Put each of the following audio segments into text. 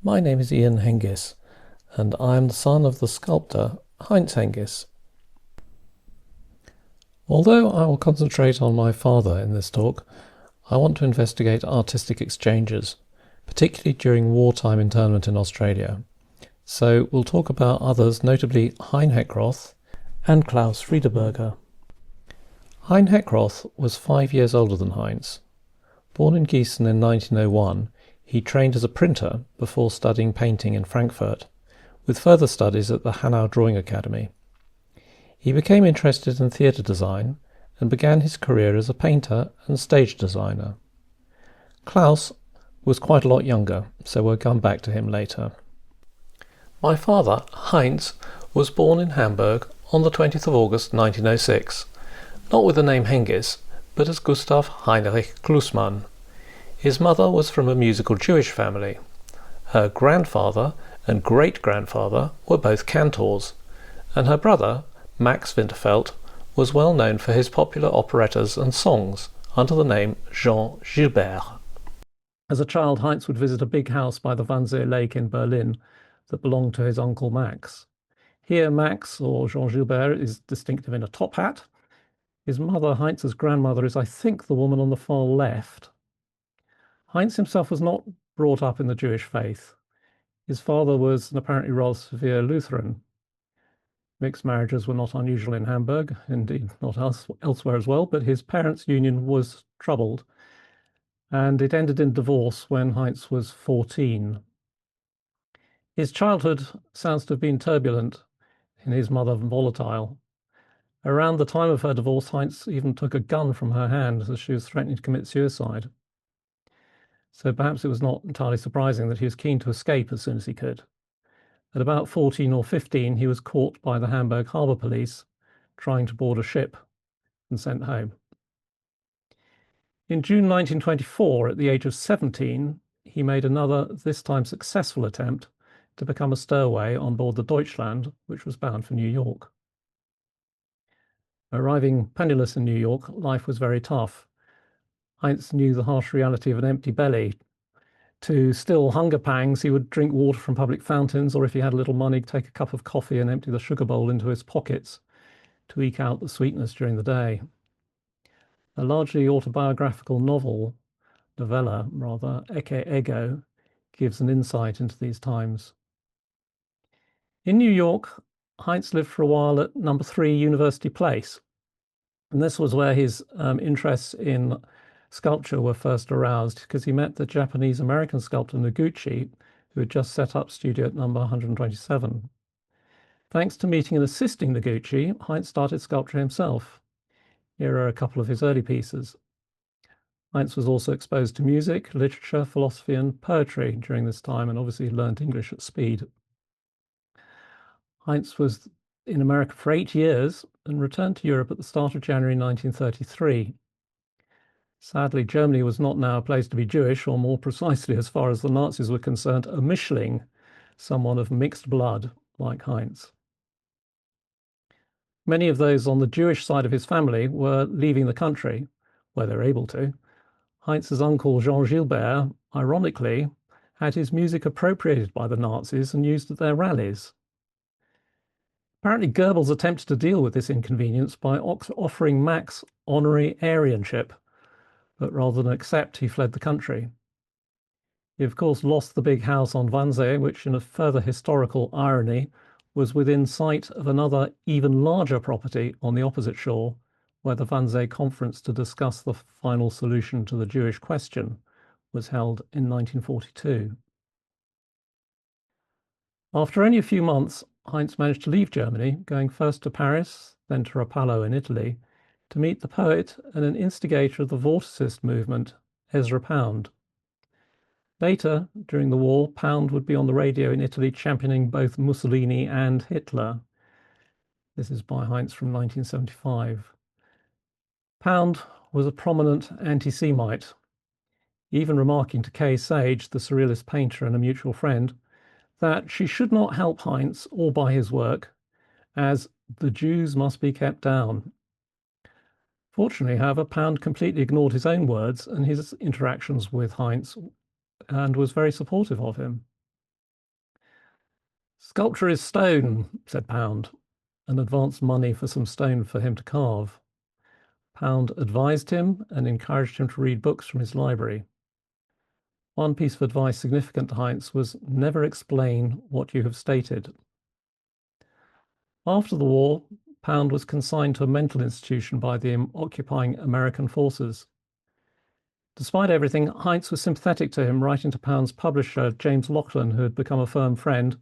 My name is Heinz Henghes, and I am the son of the sculptor Heinz Henghes. Although I will concentrate on my father in this talk, I want to investigate artistic exchanges, particularly during wartime internment in Australia. So we'll talk about others, notably Hein Heckroth and Klaus Friederberger. Hein Heckroth was 5 years older than Heinz. Born in Gießen in 1901, he trained as a printer before studying painting in Frankfurt, with further studies at the Hanau Drawing Academy. He became interested in theatre design and began his career as a painter and stage designer. Klaus was quite a lot younger, so we'll come back to him later. My father, Heinz, was born in Hamburg on the 20th of August 1906, not with the name Henghes, but as Gustav Heinrich Klussmann. His mother was from a musical Jewish family. Her grandfather and great-grandfather were both cantors, and her brother, Max Winterfeldt, was well known for his popular operettas and songs under the name Jean Gilbert. As a child, Heinz would visit a big house by the Wannsee Lake in Berlin that belonged to his uncle Max. Here, Max, or Jean Gilbert, is distinctive in a top hat. His mother, Heinz's grandmother, is, I think, the woman on the far left. Heinz himself was not brought up in the Jewish faith. His father was an apparently rather severe Lutheran. Mixed marriages were not unusual in Hamburg, indeed not elsewhere as well, but his parents' union was troubled, and it ended in divorce when Heinz was 14. His childhood sounds to have been turbulent, and his mother volatile. Around the time of her divorce, Heinz even took a gun from her hand as she was threatening to commit suicide. So perhaps it was not entirely surprising that he was keen to escape as soon as he could. At about 14 or 15, he was caught by the Hamburg Harbour Police trying to board a ship and sent home. In June 1924, at the age of 17, he made another, this time successful attempt to become a stowaway on board the Deutschland, which was bound for New York. Arriving penniless in New York, life was very tough. Heinz knew the harsh reality of an empty belly. To still hunger pangs, he would drink water from public fountains, or if he had a little money, take a cup of coffee and empty the sugar bowl into his pockets to eke out the sweetness during the day. A largely autobiographical novella rather, Ecce Ego, gives an insight into these times. In New York, Heinz lived for a while at number 3 University Place, and this was where his interests in sculpture were first aroused, because he met the Japanese-American sculptor Noguchi, who had just set up studio at number 127. Thanks to meeting and assisting Noguchi, Heinz started sculpture himself. Here are a couple of his early pieces. Heinz was also exposed to music, literature, philosophy, and poetry during this time, and obviously learned English at speed. Heinz was in America for 8 years and returned to Europe at the start of January 1933. Sadly, Germany was not now a place to be Jewish, or more precisely, as far as the Nazis were concerned, a Mischling, someone of mixed blood like Heinz. Many of those on the Jewish side of his family were leaving the country, where they were able to. Heinz's uncle Jean Gilbert, ironically, had his music appropriated by the Nazis and used at their rallies. Apparently, Goebbels attempted to deal with this inconvenience by offering Max honorary Aryanship, but rather than accept, he fled the country. He, of course, lost the big house on Wannsee, which, in a further historical irony, was within sight of another, even larger property on the opposite shore, where the Wannsee Conference to discuss the final solution to the Jewish question was held in 1942. After only a few months, Heinz managed to leave Germany, going first to Paris, then to Rapallo in Italy, to meet the poet and an instigator of the Vorticist movement, Ezra Pound. Later, during the war, Pound would be on the radio in Italy championing both Mussolini and Hitler. This is by Heinz from 1975. Pound was a prominent anti-Semite, even remarking to Kay Sage, the surrealist painter and a mutual friend, that she should not help Heinz or buy his work, as the Jews must be kept down. Fortunately, however, Pound completely ignored his own words and his interactions with Heinz and was very supportive of him. "Sculpture is stone," said Pound, and advanced money for some stone for him to carve. Pound advised him and encouraged him to read books from his library. One piece of advice significant to Heinz was never explain what you have stated. After the war, Pound was consigned to a mental institution by the occupying American forces. Despite everything, Heinz was sympathetic to him, writing to Pound's publisher, James Laughlin, who had become a firm friend,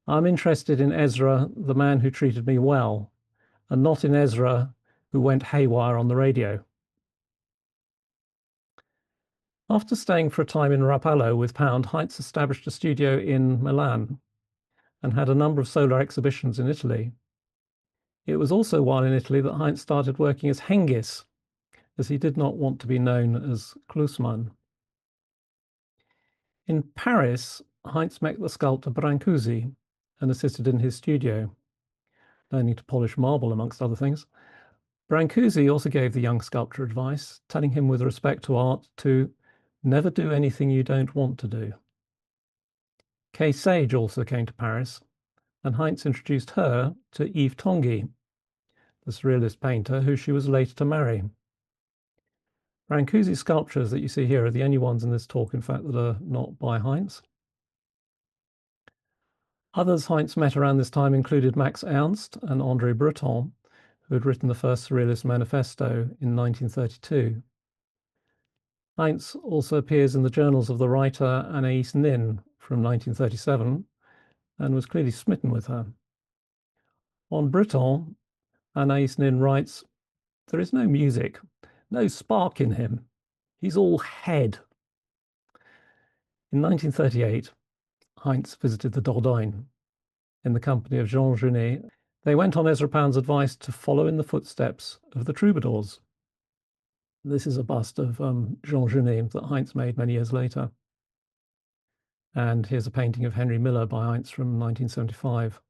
"I'm interested in Ezra, the man who treated me well, and not in Ezra, who went haywire on the radio." After staying for a time in Rapallo with Pound, Heinz established a studio in Milan and had a number of solar exhibitions in Italy. It was also while in Italy that Heinz started working as Henghes, as he did not want to be known as Klusmann. In Paris, Heinz met the sculptor Brancusi and assisted in his studio, learning to polish marble, amongst other things. Brancusi also gave the young sculptor advice, telling him with respect to art to never do anything you don't want to do. Kay Sage also came to Paris, and Heinz introduced her to Yves Tanguy, the surrealist painter who she was later to marry. Brancusi's sculptures that you see here are the only ones in this talk, in fact, that are not by Heinz. Others Heinz met around this time included Max Ernst and André Breton, who had written the first Surrealist Manifesto in 1932. Heinz also appears in the journals of the writer Anaïs Nin from 1937 and was clearly smitten with her. On Breton, Anaïs Nin writes, "There is no music, no spark in him. He's all head." In 1938, Heinz visited the Dordogne in the company of Jean Genet. They went on Ezra Pound's advice to follow in the footsteps of the troubadours. This is a bust of Jean Genet that Heinz made many years later. And here's a painting of Henry Miller by Heinz from 1975.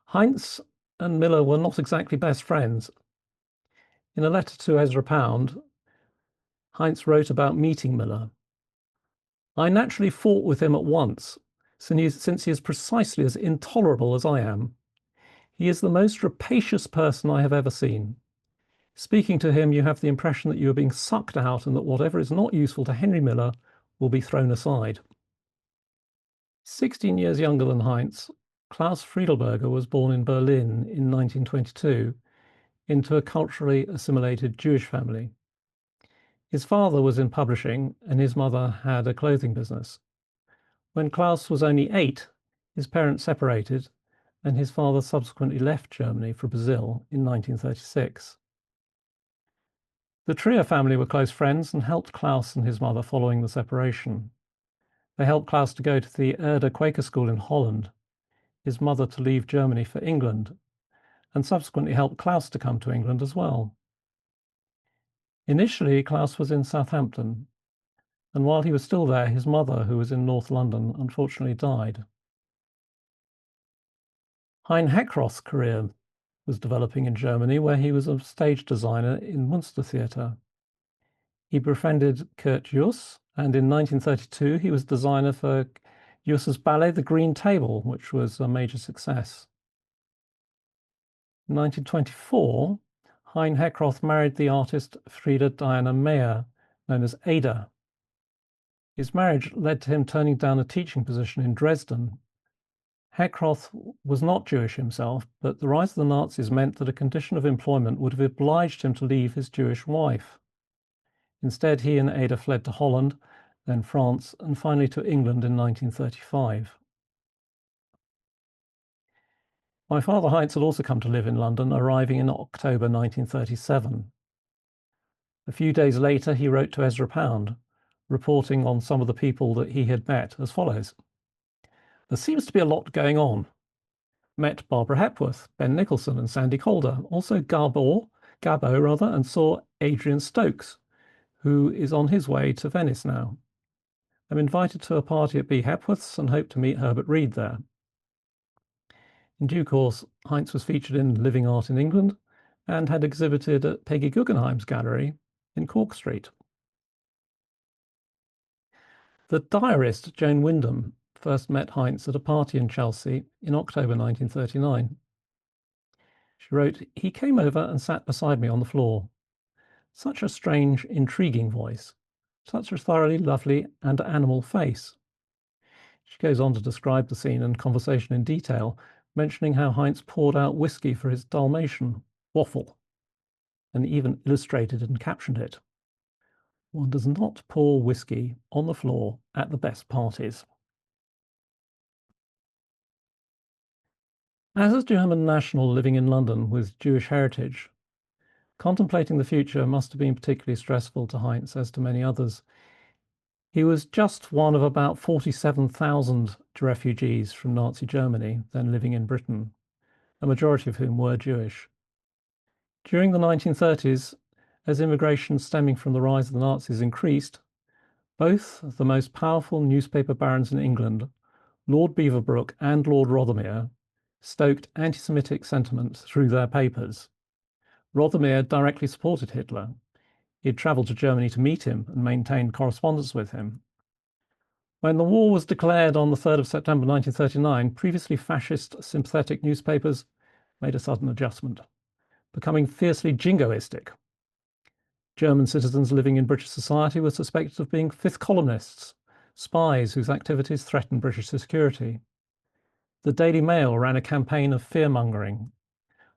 Heinz and Miller were not exactly best friends. In a letter to Ezra Pound, Heinz wrote about meeting Miller. "I naturally fought with him at once, since he is precisely as intolerable as I am. He is the most rapacious person I have ever seen. Speaking to him, you have the impression that you are being sucked out and that whatever is not useful to Henry Miller will be thrown aside." 16 years younger than Heinz, Klaus Friedelberger was born in Berlin in 1922 into a culturally assimilated Jewish family. His father was in publishing and his mother had a clothing business. When Klaus was only 8, his parents separated and his father subsequently left Germany for Brazil in 1936. The Trier family were close friends and helped Klaus and his mother following the separation. They helped Klaus to go to the Erde Quaker School in Holland, his mother to leave Germany for England, and subsequently helped Klaus to come to England as well. Initially, Klaus was in Southampton, and while he was still there, his mother, who was in North London, unfortunately died. Heinz Henghes' career was developing in Germany, where he was a stage designer in Münster Theatre. He befriended Kurt Jooss, and in 1932 he was designer for Juss's ballet The Green Table, which was a major success. In 1924, Heinz Henghes married the artist Frieda Diana Meyer, known as Ada. His marriage led to him turning down a teaching position in Dresden. Henghes was not Jewish himself, but the rise of the Nazis meant that a condition of employment would have obliged him to leave his Jewish wife. Instead, he and Ada fled to Holland, then France, and finally to England in 1935. My father Heinz had also come to live in London, arriving in October 1937. A few days later, he wrote to Ezra Pound, reporting on some of the people that he had met as follows. "There seems to be a lot going on. Met Barbara Hepworth, Ben Nicholson, and Sandy Calder, also Gabbo, and saw Adrian Stokes, who is on his way to Venice now. I'm invited to a party at B. Hepworth's and hope to meet Herbert Reed there." In due course, Heinz was featured in Living Art in England and had exhibited at Peggy Guggenheim's gallery in Cork Street. The diarist Joan Wyndham first met Heinz at a party in Chelsea in October 1939. She wrote, "He came over and sat beside me on the floor. Such a strange, intriguing voice. Such a thoroughly lovely and animal face." She goes on to describe the scene and conversation in detail, mentioning how Heinz poured out whiskey for his Dalmatian, Waffle, and even illustrated and captioned it. "One does not pour whiskey on the floor at the best parties." As a German national living in London with Jewish heritage, contemplating the future must have been particularly stressful to Heinz, as to many others. He was just one of about 47,000 refugees from Nazi Germany then living in Britain, a majority of whom were Jewish. During the 1930s, as immigration stemming from the rise of the Nazis increased, both the most powerful newspaper barons in England, Lord Beaverbrook and Lord Rothermere, stoked anti-Semitic sentiment through their papers. Rothermere directly supported Hitler. He had travelled to Germany to meet him and maintained correspondence with him. When the war was declared on the 3rd of September 1939, previously fascist sympathetic newspapers made a sudden adjustment, becoming fiercely jingoistic. German citizens living in British society were suspected of being fifth columnists, spies whose activities threatened British security. The Daily Mail ran a campaign of fear-mongering,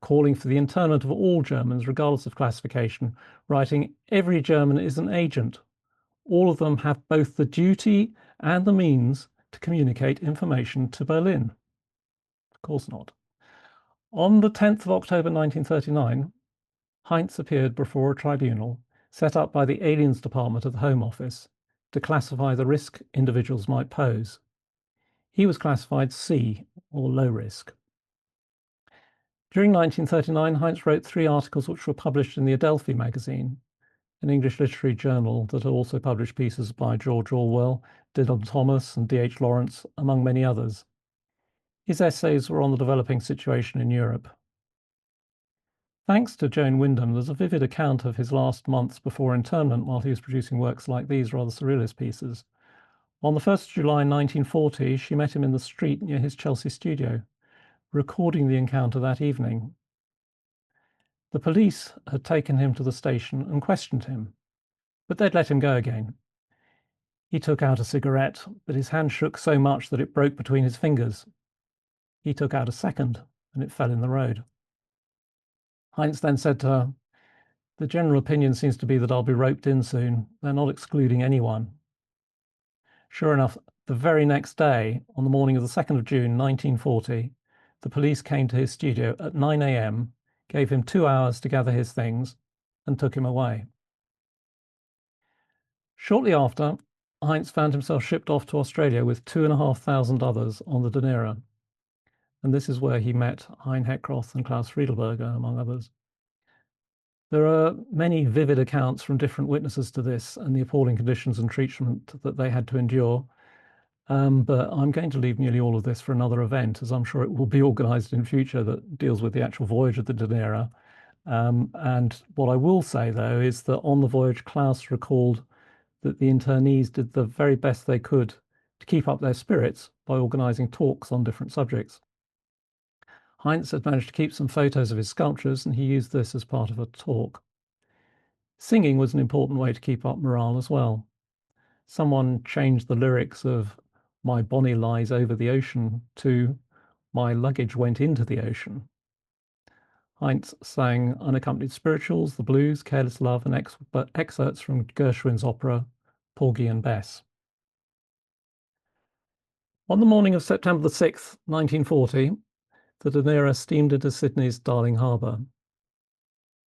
calling for the internment of all Germans, regardless of classification, writing, "Every German is an agent. All of them have both the duty and the means to communicate information to Berlin." Of course not. On the 10th of October 1939, Heinz appeared before a tribunal set up by the Aliens Department of the Home Office to classify the risk individuals might pose. He was classified C, or low risk. During 1939, Heinz wrote 3 articles which were published in the Adelphi magazine, an English literary journal that also published pieces by George Orwell, Dylan Thomas, and D.H. Lawrence, among many others. His essays were on the developing situation in Europe. Thanks to Joan Wyndham, there's a vivid account of his last months before internment while he was producing works like these rather surrealist pieces. On the 1st of July 1940, she met him in the street near his Chelsea studio, recording the encounter that evening. The police had taken him to the station and questioned him, but they'd let him go again. He took out a cigarette, but his hand shook so much that it broke between his fingers. He took out a second, and it fell in the road. Heinz then said to her, "The general opinion seems to be that I'll be roped in soon. They're not excluding anyone." Sure enough, the very next day, on the morning of the 2nd of June 1940, the police came to his studio at 9 a.m., gave him 2 hours to gather his things, and took him away. Shortly after, Heinz found himself shipped off to Australia with 2,500 others on the Dunera, and this is where he met Hein Heckroth and Klaus Friedelberger, among others. There are many vivid accounts from different witnesses to this and the appalling conditions and treatment that they had to endure. But I'm going to leave nearly all of this for another event, as I'm sure it will be organised in future that deals with the actual voyage of the Dunera. And what I will say, though, is that on the voyage, Klaus recalled that the internees did the very best they could to keep up their spirits by organising talks on different subjects. Heinz had managed to keep some photos of his sculptures, and he used this as part of a talk. Singing was an important way to keep up morale as well. Someone changed the lyrics of "My Bonnie Lies Over the Ocean" to "My Luggage Went Into the Ocean." Heinz sang unaccompanied spirituals, the blues, Careless Love, and excerpts from Gershwin's opera Porgy and Bess. On the morning of September the 6th, 1940, the Dunera steamed into Sydney's Darling Harbour.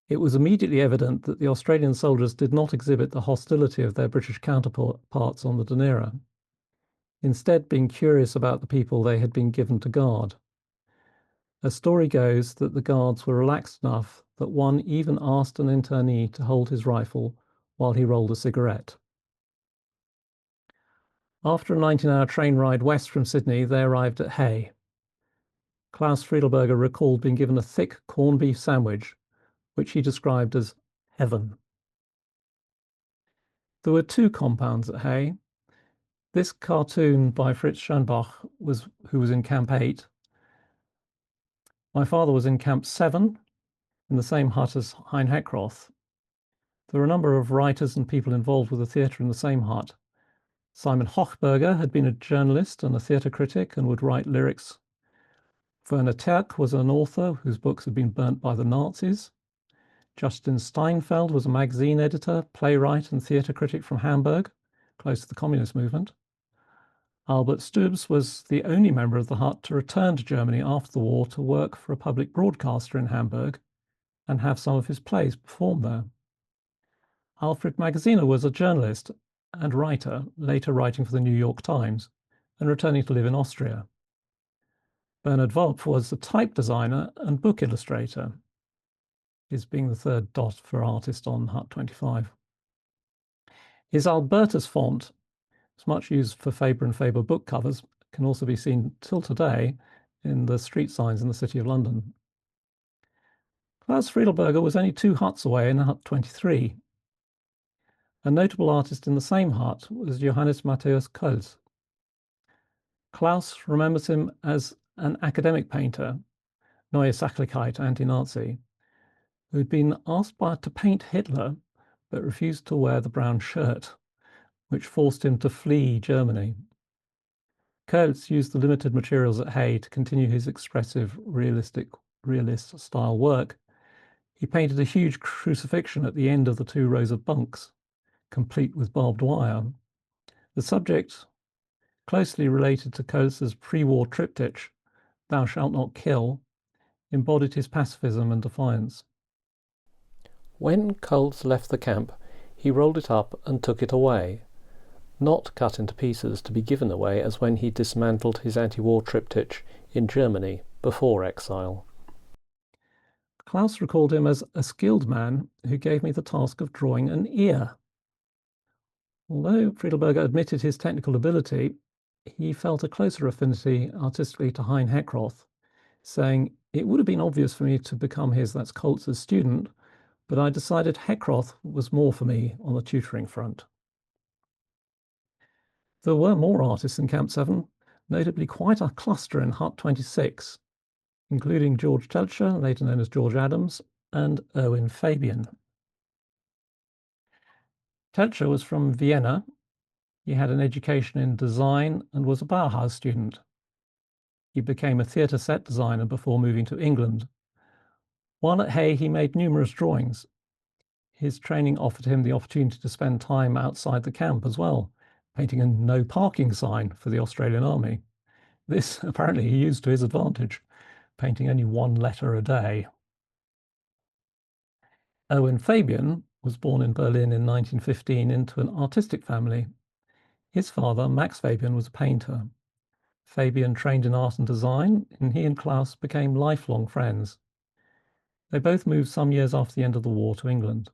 It was immediately evident that the Australian soldiers did not exhibit the hostility of their British counterparts on the Dunera, instead being curious about the people they had been given to guard. A story goes that the guards were relaxed enough that one even asked an internee to hold his rifle while he rolled a cigarette. After a 19-hour train ride west from Sydney, they arrived at Hay. Klaus Friedelberger recalled being given a thick corned beef sandwich, which he described as heaven. There were 2 compounds at Hay. This cartoon by Fritz Schönbach who was in Camp 8. My father was in Camp 7, in the same hut as Hein Heckroth. There were a number of writers and people involved with the theatre in the same hut. Simon Hochberger had been a journalist and a theatre critic and would write lyrics. Werner Terk was an author whose books had been burnt by the Nazis. Justin Steinfeld was a magazine editor, playwright and theatre critic from Hamburg, close to the communist movement. Albert Stubbs was the only member of the hut to return to Germany after the war to work for a public broadcaster in Hamburg and have some of his plays performed there. Alfred Magaziner was a journalist and writer, later writing for the New York Times and returning to live in Austria. Bernhard Wolf was a type designer and book illustrator, his being the third dot for artist on Hut 25. His Albertus font, much used for Faber and Faber book covers, can also be seen till today in the street signs in the City of London. Klaus Friedelberger was only 2 huts away in Hut 23. A notable artist in the same hut was Johannes Matthäus Kölz. Klaus remembers him as an academic painter, Neue Sachlichkeit, anti-Nazi, who had been asked to paint Hitler but refused to wear the brown shirt, which forced him to flee Germany. Kölz used the limited materials at Hay to continue his expressive, realist-style work. He painted a huge crucifixion at the end of the 2 rows of bunks, complete with barbed wire. The subject, closely related to Kölz's pre-war triptych, Thou Shalt Not Kill, embodied his pacifism and defiance. When Kölz left the camp, he rolled it up and took it away, not cut into pieces to be given away as when he dismantled his anti-war triptych in Germany before exile. Klaus recalled him as a skilled man who gave me the task of drawing an ear. Although Friedelberger admitted his technical ability, he felt a closer affinity artistically to Hein Heckroth, saying, "It would have been obvious for me to become that's Kölz's student, but I decided Heckroth was more for me on the tutoring front." There were more artists in Camp 7, notably quite a cluster in Hut 26, including George Teltscher, later known as George Adams, and Erwin Fabian. Teltscher was from Vienna. He had an education in design and was a Bauhaus student. He became a theatre set designer before moving to England. While at Hay, he made numerous drawings. His training offered him the opportunity to spend time outside the camp as well, painting a no parking sign for the Australian Army. This apparently he used to his advantage, painting only 1 letter a day. Erwin Fabian was born in Berlin in 1915 into an artistic family. His father, Max Fabian, was a painter. Fabian trained in art and design, and he and Klaus became lifelong friends. They both moved some years after the end of the war to England.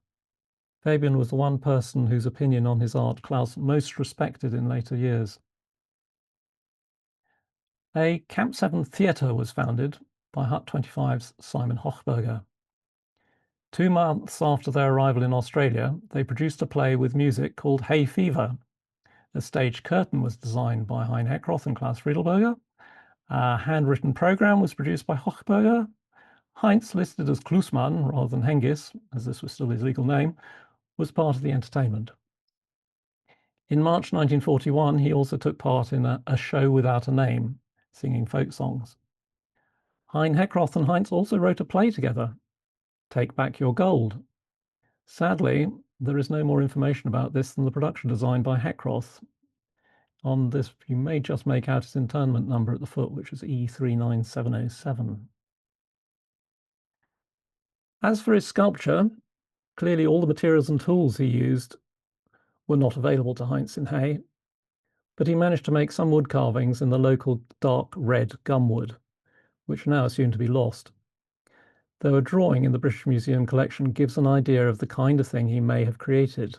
Fabian was the one person whose opinion on his art Klaus most respected in later years. A Camp 7 theatre was founded by Hut 25's Simon Hochberger. 2 months after their arrival in Australia, they produced a play with music called Hay Fever. A stage curtain was designed by Hein Heckroth and Klaus Friedelberger. A handwritten programme was produced by Hochberger. Heinz, listed as Klusmann rather than Henghes, as this was still his legal name, was part of the entertainment. In March 1941, he also took part in a show without a name, singing folk songs. Hein Heckroth and Heinz also wrote a play together, Take Back Your Gold. Sadly, there is no more information about this than the production design by Heckroth. On this, you may just make out his internment number at the foot, which is E39707. As for his sculpture, clearly all the materials and tools he used were not available to Heinz in Hay, but he managed to make some wood carvings in the local dark red gumwood, which are now assumed to be lost. Though a drawing in the British Museum collection gives an idea of the kind of thing he may have created.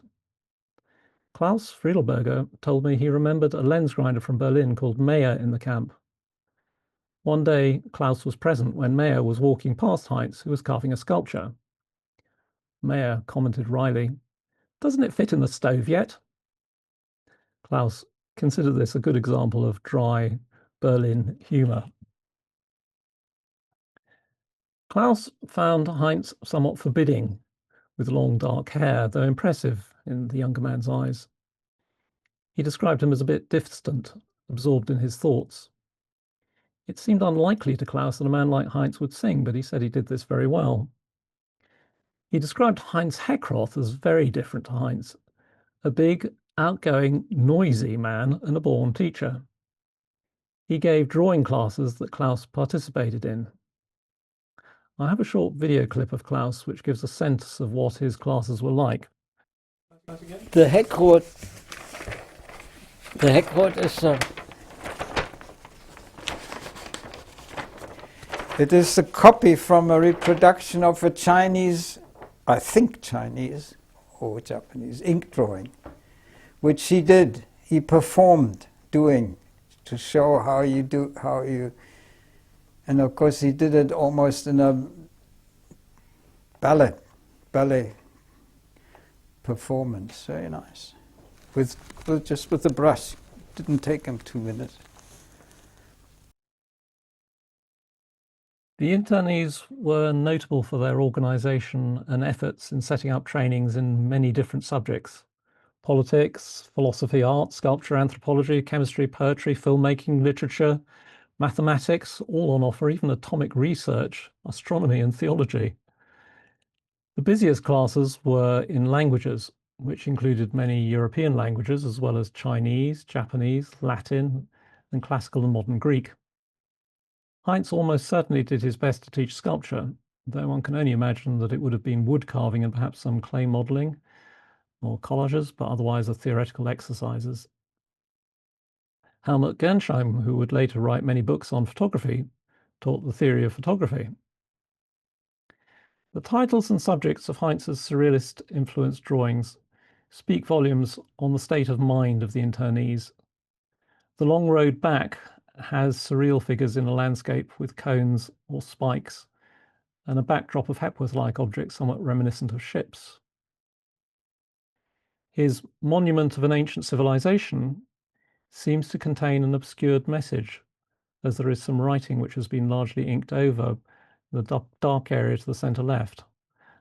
Klaus Friedelberger told me he remembered a lens grinder from Berlin called Mayer in the camp. One day, Klaus was present when Mayer was walking past Heinz, who was carving a sculpture. Mayer commented wryly, "Doesn't it fit in the stove yet?" Klaus consider this a good example of dry Berlin humour. Klaus found Heinz somewhat forbidding, with long dark hair, though impressive in the younger man's eyes. He described him as a bit distant, absorbed in his thoughts. It seemed unlikely to Klaus that a man like Heinz would sing, but he said he did this very well. He described Heinz Henghes as very different to Heinz, a big, outgoing, noisy man and a born teacher. He gave drawing classes that Klaus participated in. I have a short video clip of Klaus which gives a sense of what his classes were like. The Heckrot is a copy from a reproduction of a Chinese, I think Chinese or Japanese ink drawing, which he did. He performed doing to show how you, and of course he did it almost in a ballet performance. Very nice, just with the brush. Didn't take him 2 minutes. The internees were notable for their organisation and efforts in setting up trainings in many different subjects: politics, philosophy, art, sculpture, anthropology, chemistry, poetry, filmmaking, literature, mathematics, all on offer, even atomic research, astronomy and theology. The busiest classes were in languages, which included many European languages, as well as Chinese, Japanese, Latin, and classical and modern Greek. Heinz almost certainly did his best to teach sculpture, though one can only imagine that it would have been wood carving and perhaps some clay modelling or collages, but otherwise the theoretical exercises. Helmut Gernsheim, who would later write many books on photography, taught the theory of photography. The titles and subjects of Heinz's surrealist-influenced drawings speak volumes on the state of mind of the internees. The Long Road Back has surreal figures in a landscape with cones or spikes, and a backdrop of Hepworth-like objects somewhat reminiscent of ships. His Monument of an Ancient Civilization seems to contain an obscured message, as there is some writing which has been largely inked over the dark area to the centre left.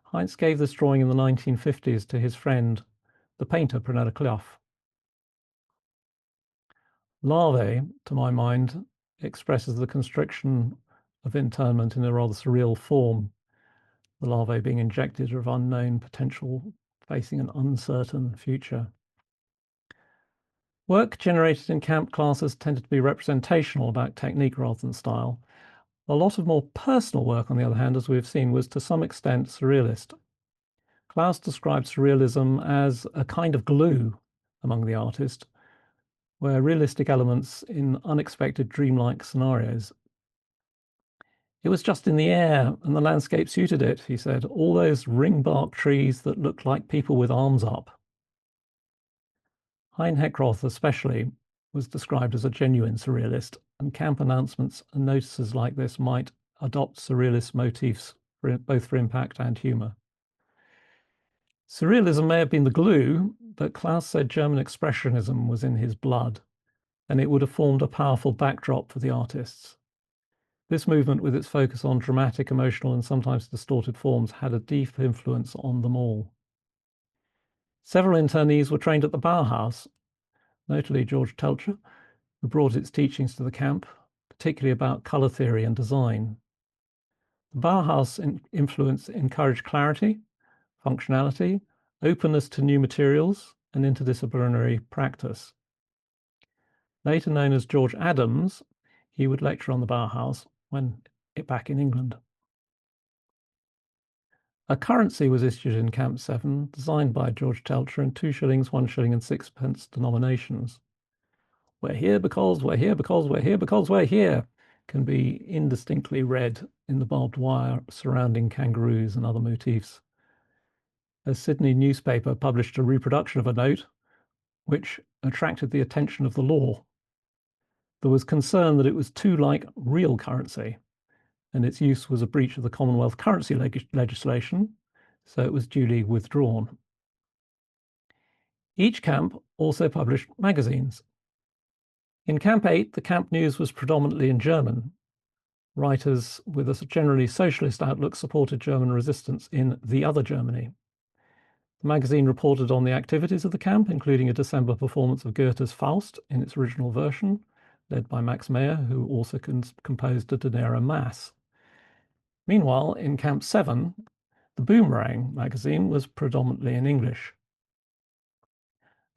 Heinz gave this drawing in the 1950s to his friend, the painter Prunella Clough. Larvae, to my mind, expresses the constriction of internment in a rather surreal form, the larvae being injected of unknown potential, facing an uncertain future. Work generated in camp classes tended to be representational about technique rather than style. A lot of more personal work, on the other hand, as we've seen, was to some extent surrealist. Klaus described surrealism as a kind of glue among the artists, where realistic elements in unexpected dreamlike scenarios. It was just in the air, and the landscape suited it, he said. All those ring-bark trees that looked like people with arms up. Heinz Henghes especially was described as a genuine surrealist, and camp announcements and notices like this might adopt surrealist motifs, both for impact and humour. Surrealism may have been the glue, but Klaus said German expressionism was in his blood, and it would have formed a powerful backdrop for the artists. This movement, with its focus on dramatic, emotional, and sometimes distorted forms, had a deep influence on them all. Several internees were trained at the Bauhaus, notably George Telcher, who brought its teachings to the camp, particularly about colour theory and design. The Bauhaus influence encouraged clarity, functionality, openness to new materials, and interdisciplinary practice. Later known as George Adams, he would lecture on the Bauhaus when back in England. A currency was issued in Camp 7, designed by George Telcher in 2 shillings, 1 shilling and 6p denominations. We're here because we're here because we're here because we're here can be indistinctly read in the barbed wire surrounding kangaroos and other motifs. A Sydney newspaper published a reproduction of a note which attracted the attention of the law. There was concern that it was too like real currency, and its use was a breach of the Commonwealth currency legislation, so it was duly withdrawn. Each camp also published magazines, In Camp 8, the camp news was predominantly in German. Writers with a generally socialist outlook supported German resistance in the other Germany. The magazine reported on the activities of the camp, including a December performance of Goethe's Faust in its original version, led by Max Meyer, who also composed the Dunera Mass. Meanwhile, in Camp 7, the Boomerang magazine was predominantly in English.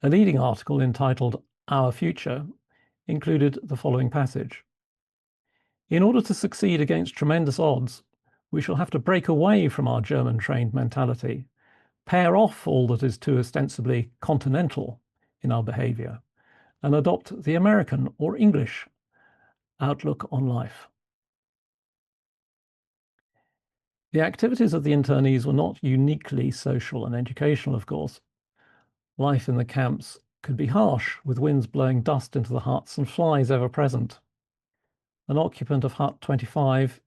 A leading article entitled Our Future included the following passage. In order to succeed against tremendous odds, we shall have to break away from our German-trained mentality, pair off all that is too ostensibly continental in our behavior, and adopt the American or English outlook on life. The activities of the internees were not uniquely social and educational, of course. Life in the camps could be harsh, with winds blowing dust into the huts and flies ever present. An occupant of Hut 25,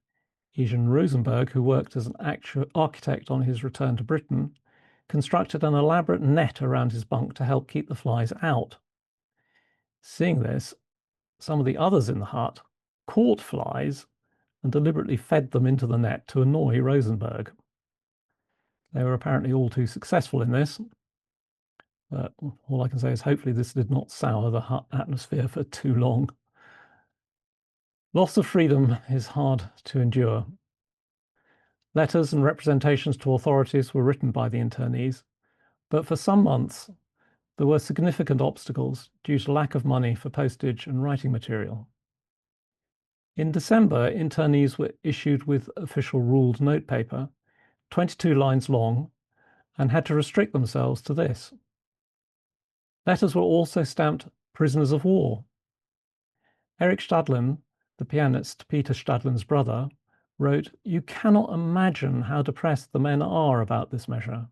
Ejan Rosenberg, who worked as an architect on his return to Britain, constructed an elaborate net around his bunk to help keep the flies out. Seeing this, some of the others in the hut caught flies and deliberately fed them into the net to annoy Rosenberg. They were apparently all too successful in this, but all I can say is hopefully this did not sour the hut atmosphere for too long. Loss of freedom is hard to endure. Letters and representations to authorities were written by the internees, but for some months there were significant obstacles due to lack of money for postage and writing material. In December, internees were issued with official ruled notepaper, 22 lines long, and had to restrict themselves to this. Letters were also stamped prisoners of war. Erich Stadlin, the pianist Peter Stadlin's brother, wrote, "You cannot imagine how depressed the men are about this measure.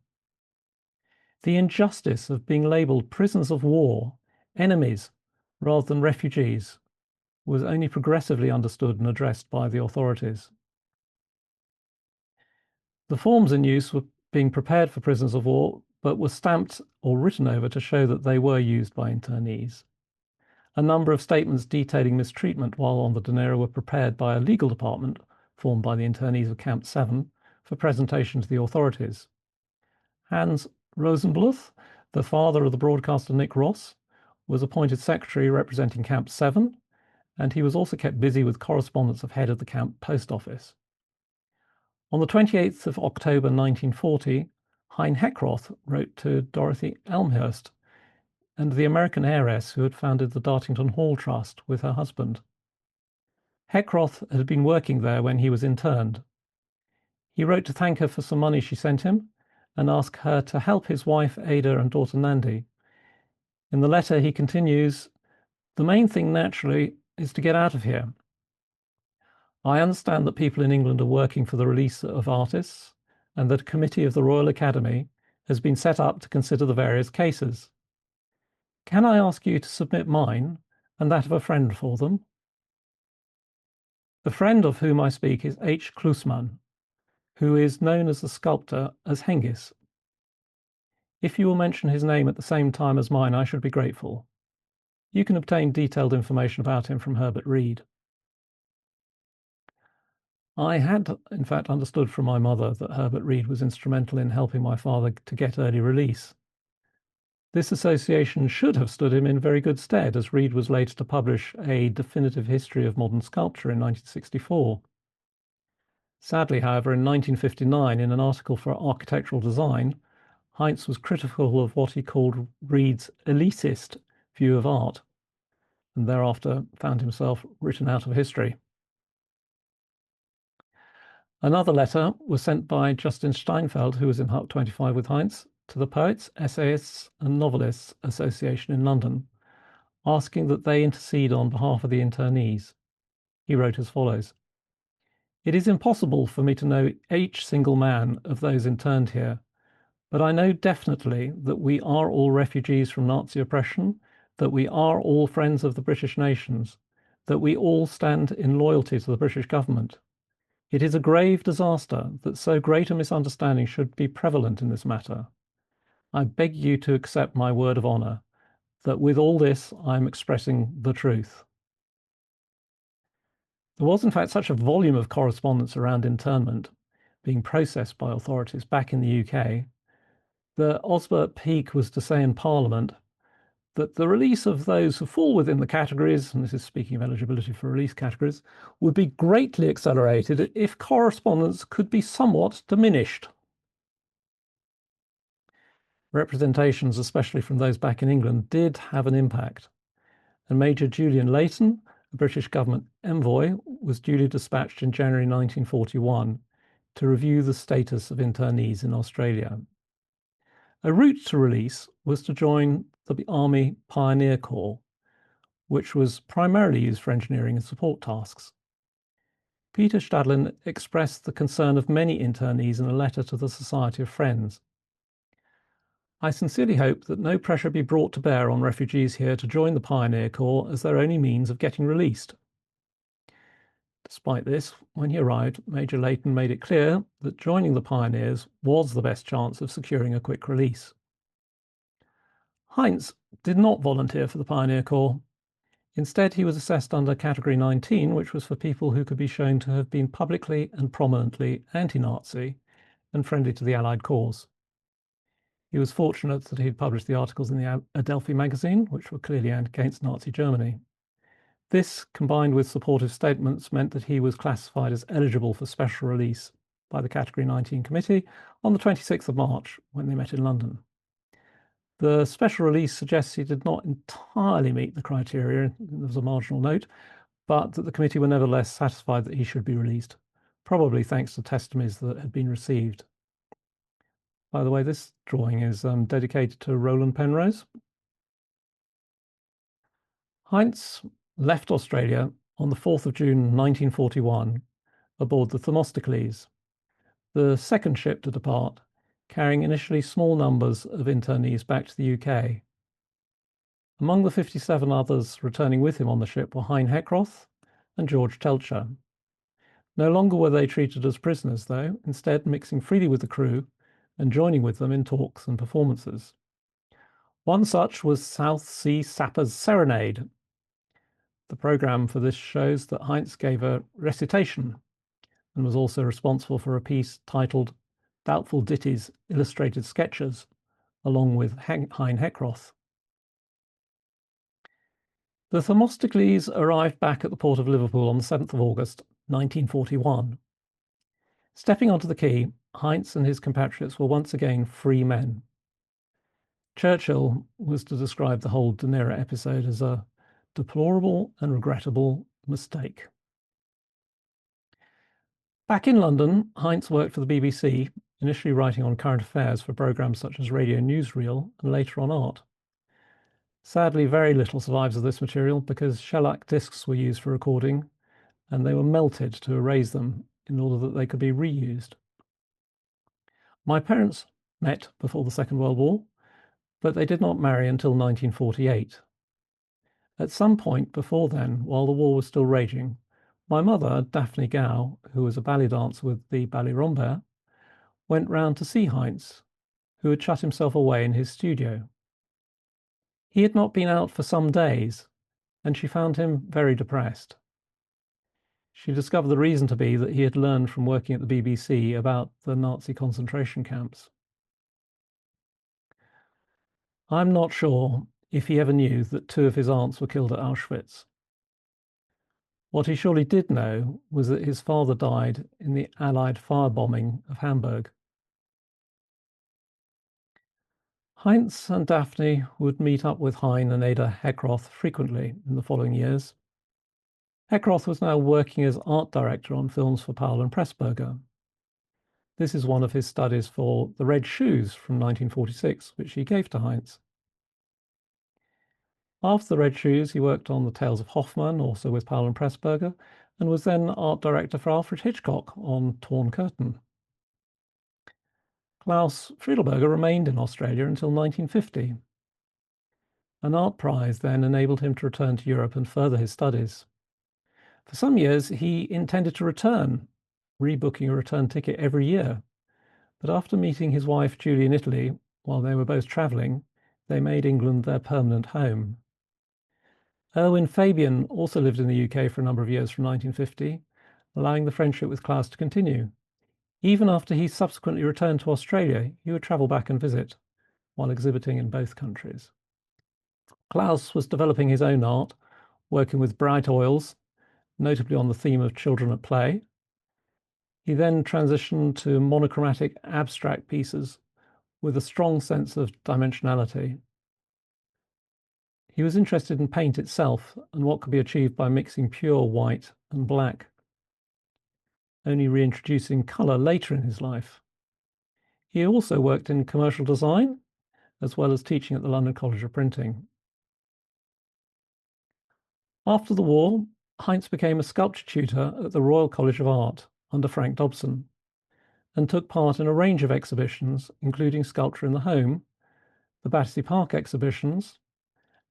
The injustice of being labelled prisoners of war, enemies, rather than refugees, was only progressively understood and addressed by the authorities." The forms in use were being prepared for prisoners of war, but were stamped or written over to show that they were used by internees. A number of statements detailing mistreatment while on the Dunera were prepared by a legal department formed by the internees of Camp 7 for presentation to the authorities. Hans Rosenbluth, the father of the broadcaster Nick Ross, was appointed secretary representing Camp 7, and he was also kept busy with correspondence of head of the camp post office. On the 28th of October 1940, Heinz Henghes wrote to Dorothy Elmhurst and the American heiress who had founded the Dartington Hall Trust with her husband. Heckroth had been working there when he was interned. He wrote to thank her for some money she sent him and ask her to help his wife Ada and daughter Nandi. In the letter he continues, "The main thing naturally is to get out of here. I understand that people in England are working for the release of artists and that a committee of the Royal Academy has been set up to consider the various cases. Can I ask you to submit mine and that of a friend for them? The friend of whom I speak is H. Klusmann, who is known as the sculptor as Henghes. If you will mention his name at the same time as mine, I should be grateful. You can obtain detailed information about him from Herbert Reed." I had, in fact, understood from my mother that Herbert Reed was instrumental in helping my father to get early release. This association should have stood him in very good stead, as Reed was later to publish a definitive history of modern sculpture in 1964. Sadly, however, in 1959, in an article for Architectural Design, Heinz was critical of what he called Reed's elitist view of art, and thereafter found himself written out of history. Another letter was sent by Justin Steinfeld, who was in Hut 25 with Heinz, to the Poets, Essayists and Novelists Association in London, asking that they intercede on behalf of the internees. He wrote as follows: "It is impossible for me to know each single man of those interned here, but I know definitely that we are all refugees from Nazi oppression, that we are all friends of the British nations, that we all stand in loyalty to the British government. It is a grave disaster that so great a misunderstanding should be prevalent in this matter. I beg you to accept my word of honour that with all this, I'm expressing the truth. There was, in fact, such a volume of correspondence around internment being processed by authorities back in the UK that Osbert Peake was to say in Parliament that the release of those who fall within the categories, and this is speaking of eligibility for release categories, would be greatly accelerated if correspondence could be somewhat diminished. Representations, especially from those back in England, did have an impact, and Major Julian Layton, a British government envoy, was duly dispatched in January 1941 to review the status of internees in Australia. A route to release was to join the Army Pioneer Corps, which was primarily used for engineering and support tasks. Peter Stadlin expressed the concern of many internees in a letter to the Society of Friends. I sincerely hope that no pressure be brought to bear on refugees here to join the Pioneer Corps as their only means of getting released. Despite this, when he arrived, Major Layton made it clear that joining the Pioneers was the best chance of securing a quick release. Heinz did not volunteer for the Pioneer Corps. Instead, he was assessed under Category 19, which was for people who could be shown to have been publicly and prominently anti-Nazi and friendly to the Allied cause. He was fortunate that he had published the articles in the Adelphi magazine, which were clearly against Nazi Germany. This, combined with supportive statements, meant that he was classified as eligible for special release by the Category 19 Committee on the 26th of March, when they met in London. The special release suggests he did not entirely meet the criteria, there was a marginal note, but that the committee were nevertheless satisfied that he should be released, probably thanks to testimonies that had been received. By the way, this drawing is dedicated to Roland Penrose. Heinz left Australia on the 4th of June 1941 aboard the Themistocles, the second ship to depart, carrying initially small numbers of internees back to the UK. Among the 57 others returning with him on the ship were Heinz Henghes and George Telcher. No longer were they treated as prisoners, though, instead mixing freely with the crew and joining with them in talks and performances. One such was South Sea Sapper's Serenade. The programme for this shows that Heinz gave a recitation and was also responsible for a piece titled Doubtful Ditties, Illustrated Sketches, along with Heinz Henghes. The Themistocles arrived back at the port of Liverpool on the 7th of August, 1941. Stepping onto the quay, Heinz and his compatriots were once again free men. Churchill was to describe the whole Dunera episode as a deplorable and regrettable mistake. Back in London, Heinz worked for the BBC, initially writing on current affairs for programmes such as Radio Newsreel and later on art. Sadly, very little survives of this material because shellac discs were used for recording and they were melted to erase them in order that they could be reused. My parents met before the Second World War, but they did not marry until 1948. At some point before then, while the war was still raging, my mother, Daphne Gow, who was a ballet dancer with the Ballet Rambert, went round to see Heinz, who had shut himself away in his studio. He had not been out for some days, and she found him very depressed. She discovered the reason to be that he had learned from working at the BBC about the Nazi concentration camps. I'm not sure if he ever knew that 2 of his aunts were killed at Auschwitz. What he surely did know was that his father died in the Allied firebombing of Hamburg. Heinz and Daphne would meet up with Hein and Ada Heckroth frequently in the following years. Heckroth was now working as art director on films for Powell and Pressburger. This is one of his studies for The Red Shoes from 1946, which he gave to Heinz. After The Red Shoes, he worked on The Tales of Hoffmann, also with Powell and Pressburger, and was then art director for Alfred Hitchcock on Torn Curtain. Klaus Friedelberger remained in Australia until 1950. An art prize then enabled him to return to Europe and further his studies. For some years, he intended to return, rebooking a return ticket every year. But after meeting his wife, Julie, in Italy, while they were both travelling, They made England their permanent home. Erwin Fabian also lived in the UK for a number of years from 1950, allowing the friendship with Claus to continue. Even after he subsequently returned to Australia, he would travel back and visit, while exhibiting in both countries. Claus was developing his own art, working with bright oils, notably on the theme of children at play. He then transitioned to monochromatic abstract pieces with a strong sense of dimensionality. He was interested in paint itself and what could be achieved by mixing pure white and black, only reintroducing colour later in his life. He also worked in commercial design, as well as teaching at the London College of Printing. After the war, Heinz became a sculpture tutor at the Royal College of Art under Frank Dobson, and took part in a range of exhibitions, including Sculpture in the Home, the Battersea Park exhibitions,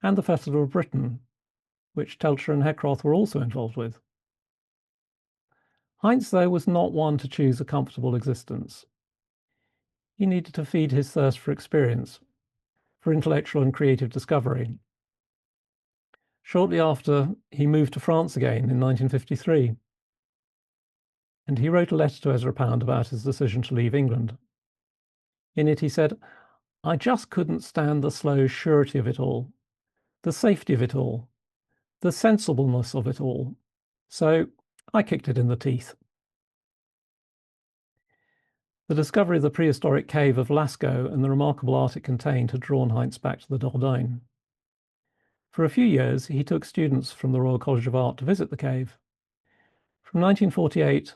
and the Festival of Britain, which Telcher and Heckroth were also involved with. Heinz, though, was not one to choose a comfortable existence. He needed to feed his thirst for experience, for intellectual and creative discovery. Shortly after, he moved to France again in 1953, and he wrote a letter to Ezra Pound about his decision to leave England. In it, he said, "I just couldn't stand the slow surety of it all, the safety of it all, the sensibleness of it all. So I kicked it in the teeth." The discovery of the prehistoric cave of Lascaux and the remarkable art it contained had drawn Heinz back to the Dordogne. For a few years, he took students from the Royal College of Art to visit the cave. From 1948,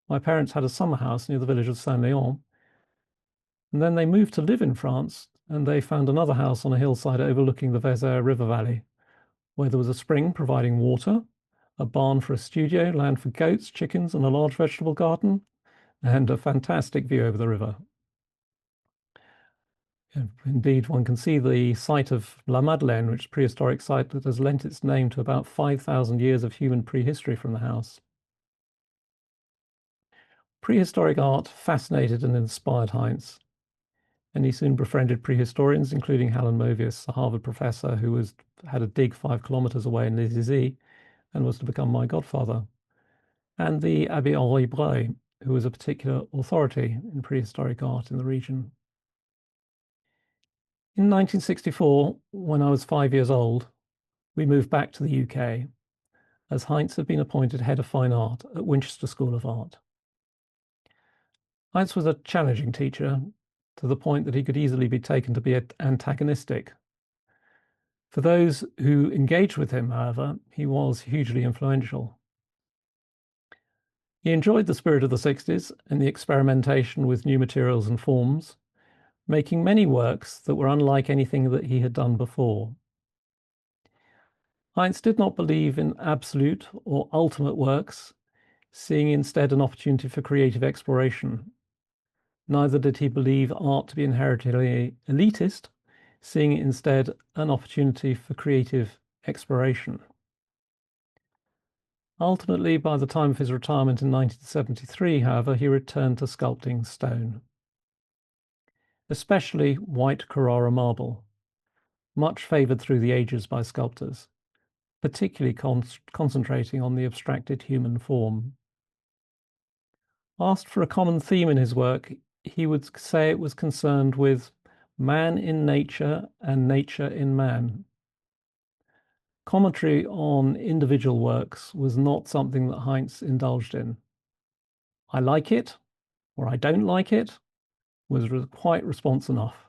my parents had a summer house near the village of Saint-Léon, and then they moved to live in France, and they found another house on a hillside overlooking the Vézère river valley, where there was a spring providing water, a barn for a studio, land for goats, chickens, and a large vegetable garden, and a fantastic view over the river. Indeed, one can see the site of La Madeleine, which is a prehistoric site that has lent its name to about 5,000 years of human prehistory from the house. Prehistoric art fascinated and inspired Heinz, and he soon befriended prehistorians, including Helen Movius, a Harvard professor who had a dig 5 kilometers away in Lizy and was to become my godfather, and the Abbé Henri Breuil, who was a particular authority in prehistoric art in the region. In 1964, when I was 5 years old, we moved back to the UK, as Heinz had been appointed head of fine art at Winchester School of Art. Heinz was a challenging teacher, to the point that he could easily be taken to be antagonistic. For those who engaged with him, however, he was hugely influential. He enjoyed the spirit of the 60s and the experimentation with new materials and forms, making many works that were unlike anything that he had done before. Heinz did not believe in absolute or ultimate works, seeing instead an opportunity for creative exploration. Neither did he believe art to be inherently elitist, seeing it instead an opportunity for creative exploration. Ultimately, by the time of his retirement in 1973, however, he returned to sculpting stone, especially white Carrara marble, much favoured through the ages by sculptors, particularly concentrating on the abstracted human form. Asked for a common theme in his work, he would say it was concerned with man in nature and nature in man. Commentary on individual works was not something that Heinz indulged in. I like it, or I don't like it, was quite response enough.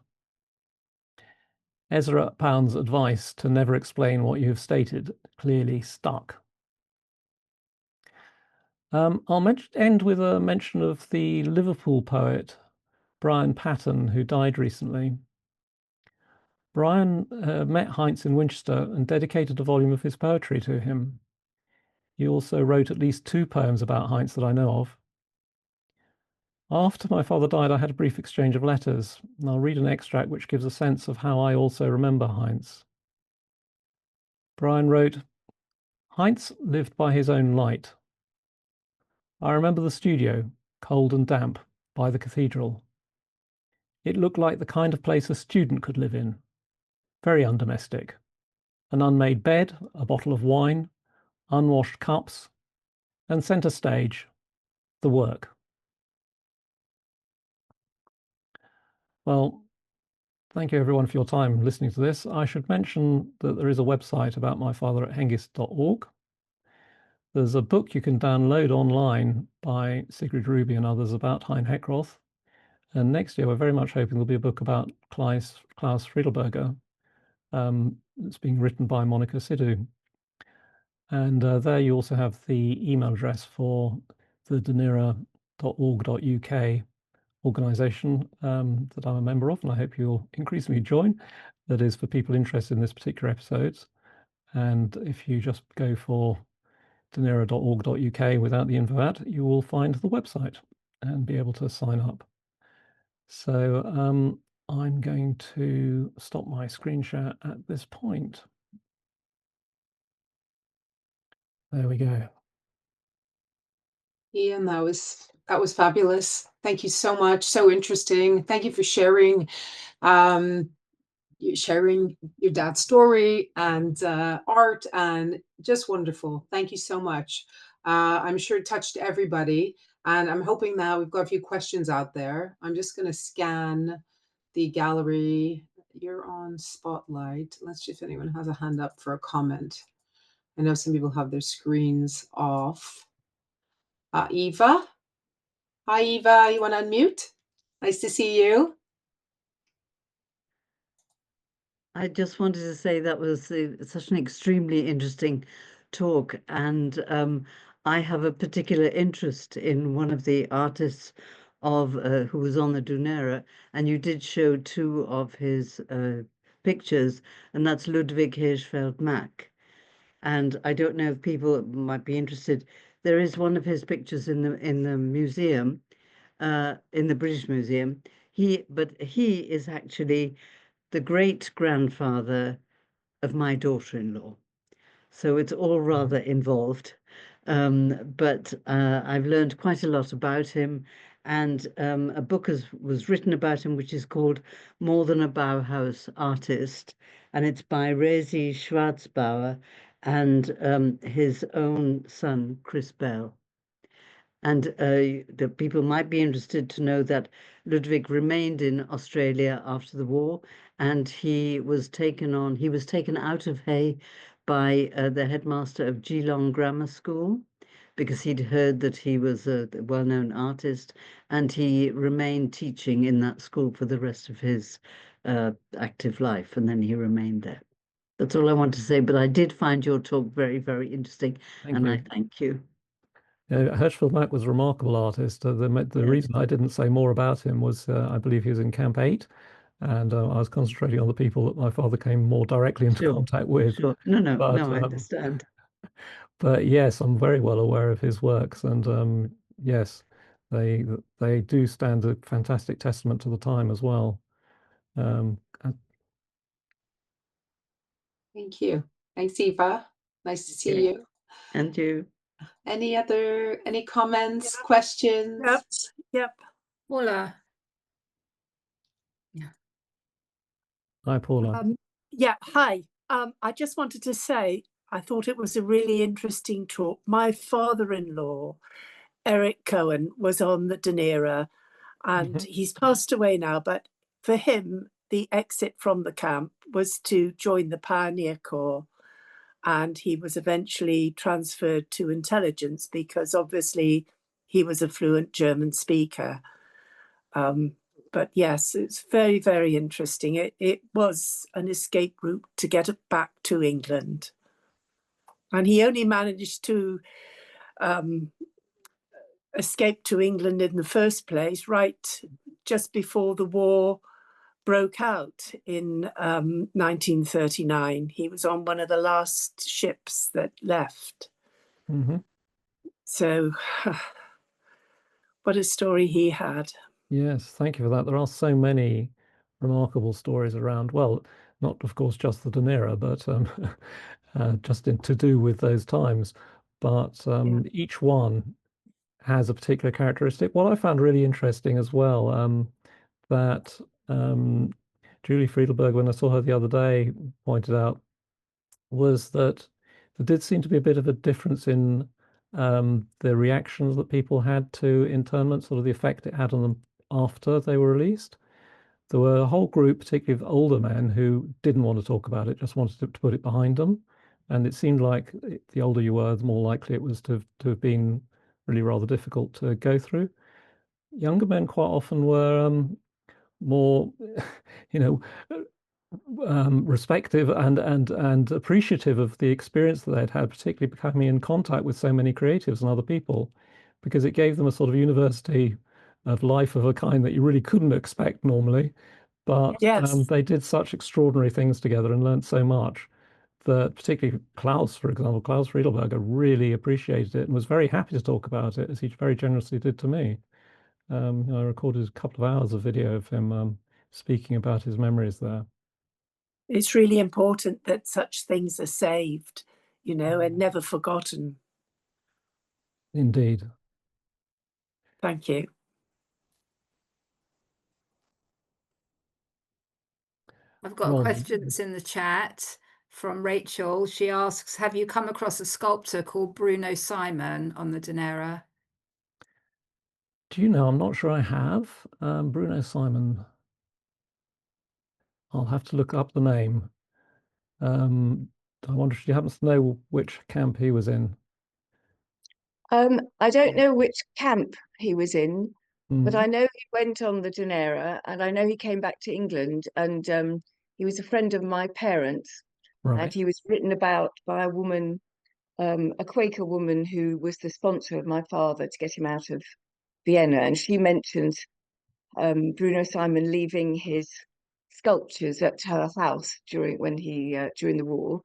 Ezra Pound's advice to never explain what you have stated clearly stuck. I'll end with a mention of the Liverpool poet Brian Patten, who died recently. Brian met Heinz in Winchester and dedicated a volume of his poetry to him. He also wrote at least 2 poems about Heinz that I know of. After my father died, I had a brief exchange of letters, and I'll read an extract which gives a sense of how I also remember Heinz. Brian wrote, "Heinz lived by his own light. I remember the studio, cold and damp, by the cathedral. It looked like the kind of place a student could live in. very undomestic. An unmade bed, a bottle of wine, unwashed cups, and centre stage, the work. Well, thank you everyone for your time listening to this. I should mention that there is a website about my father at henghes.org. There's a book you can download online by Sigrid Ruby and others about Hein Heckroth. And next year, we're very much hoping there'll be a book about Klaus Friedelberger. It's being written by Monica Sidhu. And there you also have the email address for the dunera.org.uk organisation that I'm a member of, and I hope you'll increasingly join. That is for people interested in this particular episodes. And if you just go for dunera.org.uk without the info at, you will find the website and be able to sign up. So I'm going to stop my screen share at this point. There we go. Ian, that was fabulous. Thank you so much. So interesting. Thank you for sharing your dad's story and art, and just wonderful. Thank you so much. I'm sure it touched everybody, and I'm hoping now we've got a few questions out there. I'm just going to scan the gallery. You're on Spotlight. Let's see if anyone has a hand up for a comment. I know some people have their screens off. Eva. Hi, Eva. You want to unmute? Nice to see you. I just wanted to say that was such an extremely interesting talk, and I have a particular interest in one of the artists of who was on the Dunera, and you did show two of his pictures, and that's Ludwig Hirschfeld Mack. And I don't know if people might be interested. There is one of his pictures in the museum, in the British Museum. But he is actually the great-grandfather of my daughter-in-law. So it's all rather involved. But I've learned quite a lot about him. And a book was written about him, which is called More Than a Bauhaus Artist. And it's by Rezi Schwarzbauer and his own son, Chris Bell. And the people might be interested to know that Ludwig remained in Australia after the war, and he was taken out of Hay by the headmaster of Geelong Grammar School, because he'd heard that he was a well-known artist, and he remained teaching in that school for the rest of his active life, and then he remained there. That's all I want to say, but I did find your talk very, very interesting, and I thank you. Yeah, Hirschfeld Mack was a remarkable artist. The reason I didn't say more about him was I believe he was in Camp 8, and I was concentrating on the people that my father came more directly into contact with. Sure. No, I understand. But yes, I'm very well aware of his works, and yes, they do stand a fantastic testament to the time as well. Thank you. Thanks, Eva. Nice to see you. And you. Any comments, questions? Yep. Paula. Yeah. Hi, Paula. Hi. I just wanted to say, I thought it was a really interesting talk. My father-in-law, Eric Cohen, was on the Dunera, and he's passed away now, but for him, the exit from the camp was to join the Pioneer Corps. And he was eventually transferred to intelligence because obviously he was a fluent German speaker. But yes, it's very, very interesting. It was an escape route to get back to England. And he only managed to escape to England in the first place, right just before the war broke out in 1939. He was on one of the last ships that left. So what a story he had. Yes, thank you for that. There are so many remarkable stories around. Well, not, of course, just the Dunera, but just to do with those times. But each one has a particular characteristic. What I found really interesting as well, that Julie Friedelberg, when I saw her the other day, pointed out was that there did seem to be a bit of a difference in the reactions that people had to internment, sort of the effect it had on them after they were released. There were a whole group, particularly of older men, who didn't want to talk about it, just wanted to put it behind them. And it seemed like the older you were, the more likely it was to have been really rather difficult to go through. Younger men quite often were more, you know, respective and appreciative of the experience that they'd had, particularly becoming in contact with so many creatives and other people, because it gave them a sort of university of life of a kind that you really couldn't expect normally. But Yes. they did such extraordinary things together and learned so much that particularly Klaus, for example, Klaus Friedelberger really appreciated it and was very happy to talk about it, as he very generously did to me. I recorded a couple of hours of video of him speaking about his memories there. It's really important that such things are saved, and never forgotten. Indeed. Thank you. I've got a question that's in the chat from Rachel. She asks, have you come across a sculptor called Bruno Simon on the Dunera? Do you know? I'm not sure I have. Bruno Simon. I'll have to look up the name. I wonder if you happen to know which camp he was in. I don't know which camp he was in, but I Mm, know he went on the Dunera, and I know he came back to England, and he was a friend of my parents, and right. he was written about by a woman, a Quaker woman who was the sponsor of my father to get him out of Vienna, and she mentions Bruno Simon leaving his sculptures at her house during the war.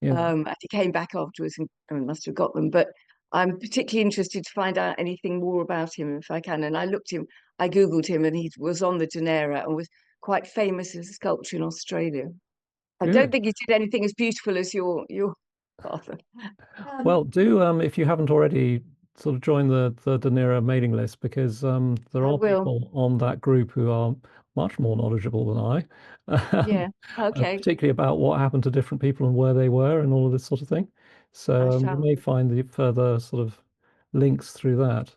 Yeah. And he came back afterwards and must have got them. But I'm particularly interested to find out anything more about him if I can. And I Googled him, and he was on the Dunera and was quite famous as a sculptor in Australia. I don't Good. think he did anything as beautiful as your father. Well, do if you haven't already, sort of join the Dunera mailing list, because there I are will. people on that group who are much more knowledgeable than I, Yeah. Okay. particularly about what happened to different people and where they were and all of this sort of thing. I So you shall. may find the further sort of links through that.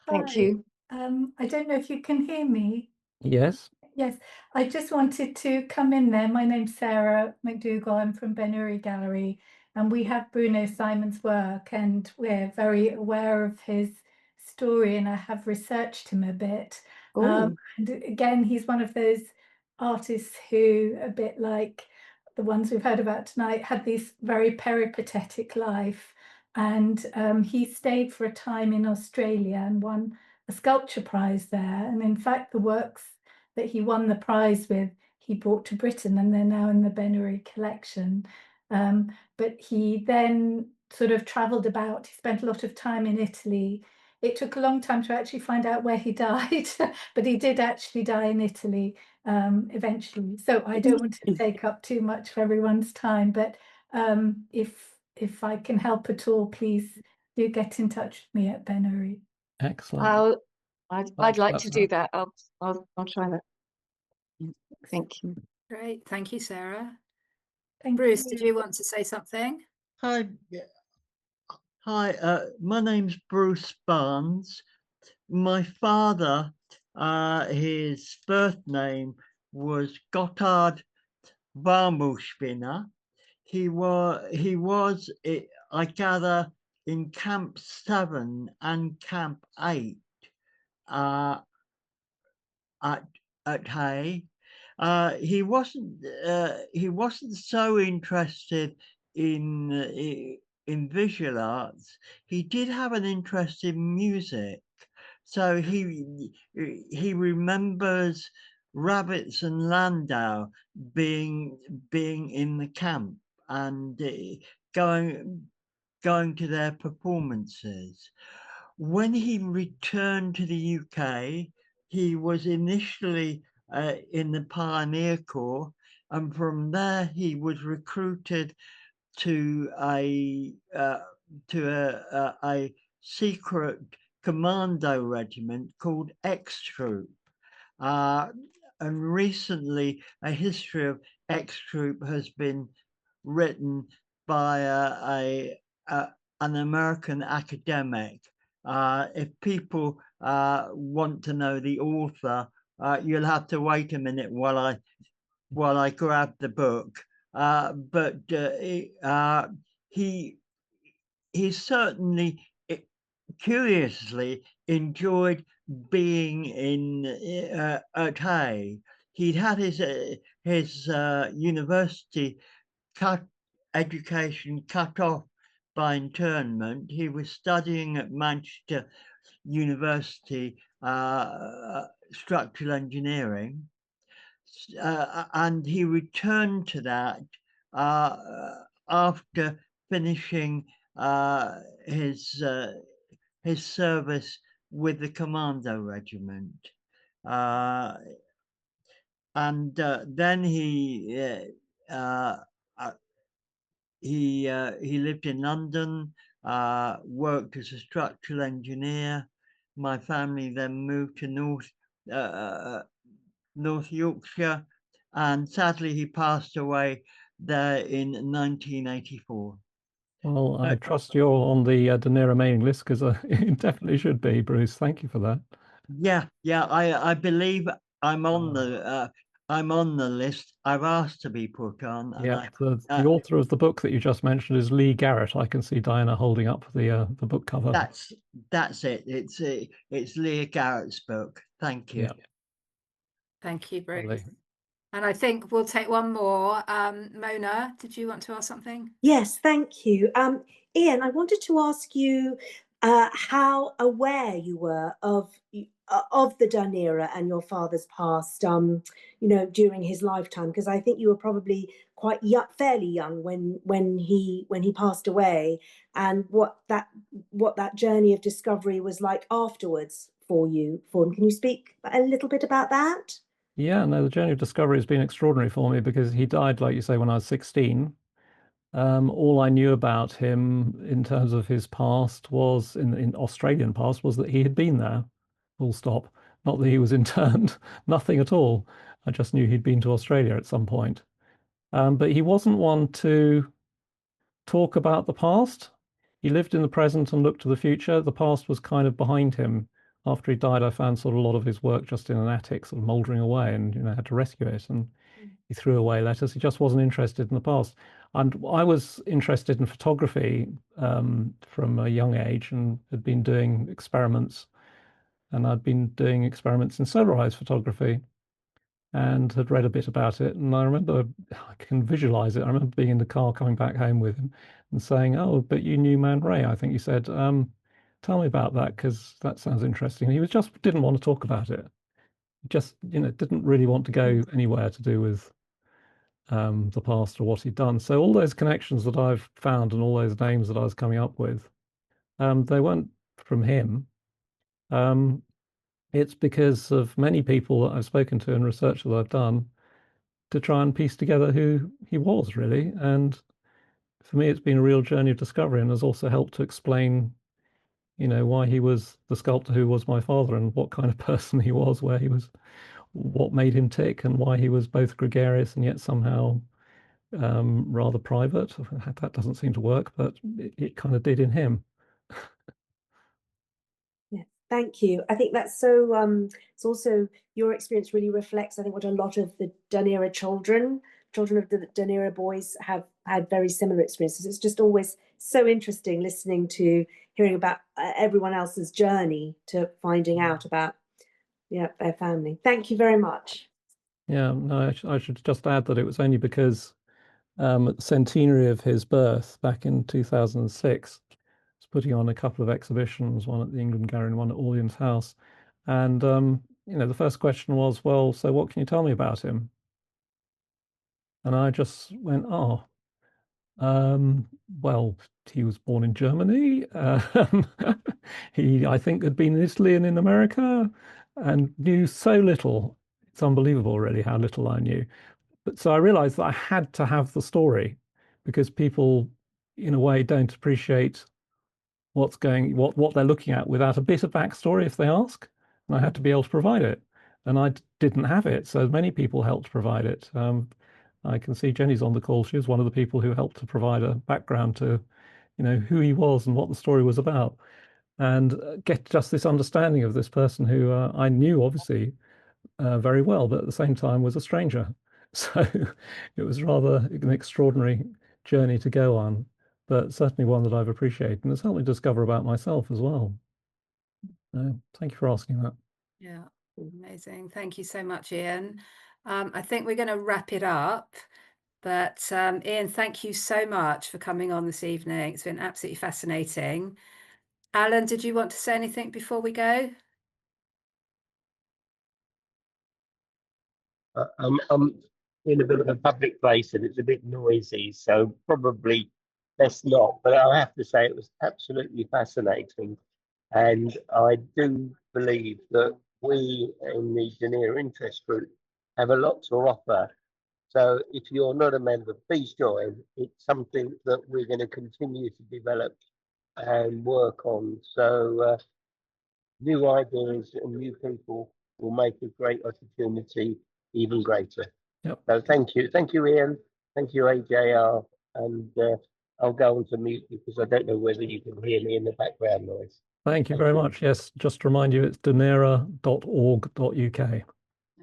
Thank Hi. you. I don't know if you can hear me. Yes. Yes, I just wanted to come in there. My name's Sarah McDougall. I'm from Ben-Uri Gallery, and we have Bruno Simon's work, and we're very aware of his story, and I have researched him a bit. Oh, And again, he's one of those artists who, a bit like the ones we've heard about tonight, had this very peripatetic life. And he stayed for a time in Australia and won a sculpture prize there. And in fact, the works that he won the prize with, he brought to Britain, and they're now in the Ben-Uri collection. But he then sort of travelled about. He spent a lot of time in Italy. It took a long time to actually find out where he died, but he did actually die in Italy eventually. So I don't want to take up too much of everyone's time, but if I can help at all, please do get in touch with me at Ben-Uri. Excellent. I'd like to do That. that. I'll try that. Thank you. Great. Thank you, Sarah. Thank Bruce, you. did you want to say something? Hi, my name's Bruce Barnes. My father, his birth name was Gotthard Warmuschwinner. He was, I gather, in Camp 7 and Camp 8 at Hay. He wasn't so interested in visual arts. He did have an interest in music, so he remembers Rabbits and Landau being in the camp and going to their performances. When he returned to the UK, he was initially in the Pioneer Corps, and from there he was recruited to a secret commando regiment called X Troop. and recently a history of X Troop has been written by an American academic. If people want to know the author, you'll have to wait a minute while I grab the book. But he certainly curiously enjoyed being in at Hay. He'd had his university education cut off by internment. He was studying at Manchester University structural engineering, and he returned to that after finishing his service with the Commando Regiment. And then he lived in London, worked as a structural engineer. My family then moved to North Yorkshire, and sadly he passed away there in 1984. Well, I trust you're on the Dunera mailing list, because it definitely should be, Bruce. Thank you for that. Yeah, I believe I'm on the list. I've asked to be put on. Yeah, the author of the book that you just mentioned is Lee Garrett. I can see Diana holding up the book cover. That's it. It's Lee Garrett's book. Thank you. Yeah. Thank you, Bruce. Lovely. And I think we'll take one more. Mona, did you want to ask something? Yes, thank you. Ian, I wanted to ask you how aware you were of the Dunera and your father's past, during his lifetime, because I think you were probably quite fairly young when he passed away, and what that journey of discovery was like afterwards for you. Can you speak a little bit about that? Yeah, no, the journey of discovery has been extraordinary for me, because he died, like you say, when I was 16. All I knew about him in terms of his past was, in Australian past, was that he had been there, full stop. Not that he was interned, nothing at all. I just knew he'd been to Australia at some point. But he wasn't one to talk about the past. He lived in the present and looked to the future. The past was kind of behind him. After he died, I found sort of a lot of his work just in an attic, sort of mouldering away, and had to rescue it. And he threw away letters. He just wasn't interested in the past. And I was interested in photography from a young age, and had been doing experiments. And I'd been doing experiments in solarized photography, and had read a bit about it. And I remember, I can visualize it. I remember being in the car coming back home with him and saying, "Oh, but you knew Man Ray." I think he said, "Tell me about that, because that sounds interesting." And he just didn't want to talk about it. He just, didn't really want to go anywhere to do with the past or what he'd done. So all those connections that I've found and all those names that I was coming up with, they weren't from him. It's because of many people that I've spoken to and research that I've done to try and piece together who he was, really. And for me, it's been a real journey of discovery, and has also helped to explain, why he was the sculptor who was my father, and what kind of person he was, where he was, what made him tick, and why he was both gregarious and yet somehow rather private. That doesn't seem to work, but it kind of did in him. Thank you. I think that's so, it's also, your experience really reflects, I think, what a lot of the Dunera children of the Dunera boys have had very similar experiences. It's just always so interesting hearing about everyone else's journey to finding out about their family. Thank you very much. Yeah, no, I should just add that it was only because at the centenary of his birth back in 2006, putting on a couple of exhibitions, one at the England Gallery and one at Orleans House. And, the first question was, well, so what can you tell me about him? And I just went, well, he was born in Germany. He, I think, had been in Italy and in America, and knew so little. It's unbelievable, really, how little I knew. But so I realized that I had to have the story, because people, in a way, don't appreciate what they're looking at without a bit of backstory if they ask, and I had to be able to provide it. and I didn't have it. So many people helped provide it. I can see Jenny's on the call. She was one of the people who helped to provide a background to, who he was and what the story was about, and get just this understanding of this person who I knew obviously very well, but at the same time was a stranger. So it was rather an extraordinary journey to go on, but certainly one that I've appreciated and has helped me discover about myself as well. Thank you for asking that. Yeah, amazing. Thank you so much, Ian. I think we're going to wrap it up, but Ian, thank you so much for coming on this evening. It's been absolutely fascinating. Alan, did you want to say anything before we go? I'm in a bit of a public place and it's a bit noisy, so probably best not. But I have to say it was absolutely fascinating. And I do believe that we in the Dunera Interest Group have a lot to offer. So if you're not a member, please join. It's something that we're going to continue to develop and work on. So new ideas and new people will make a great opportunity even greater. Yep. So thank you, Ian. Thank you, AJR. And I'll go on to mute because I don't know whether you can hear me in the background noise. Thank you very much. Yes, just to remind you, it's dunera.org.uk.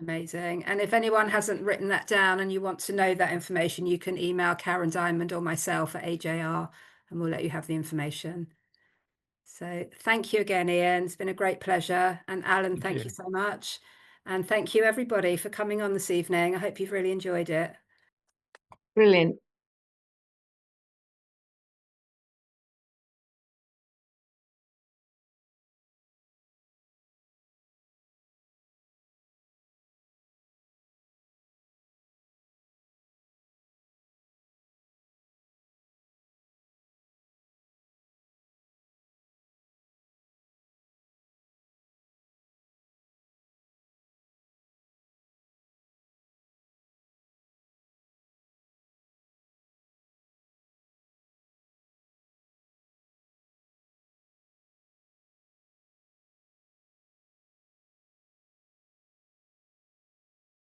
Amazing. And if anyone hasn't written that down and you want to know that information, you can email Karen Diamond or myself at AJR and we'll let you have the information. So thank you again, Ian. It's been a great pleasure. And Alan, thank you so much. And thank you everybody for coming on this evening. I hope you've really enjoyed it. Brilliant.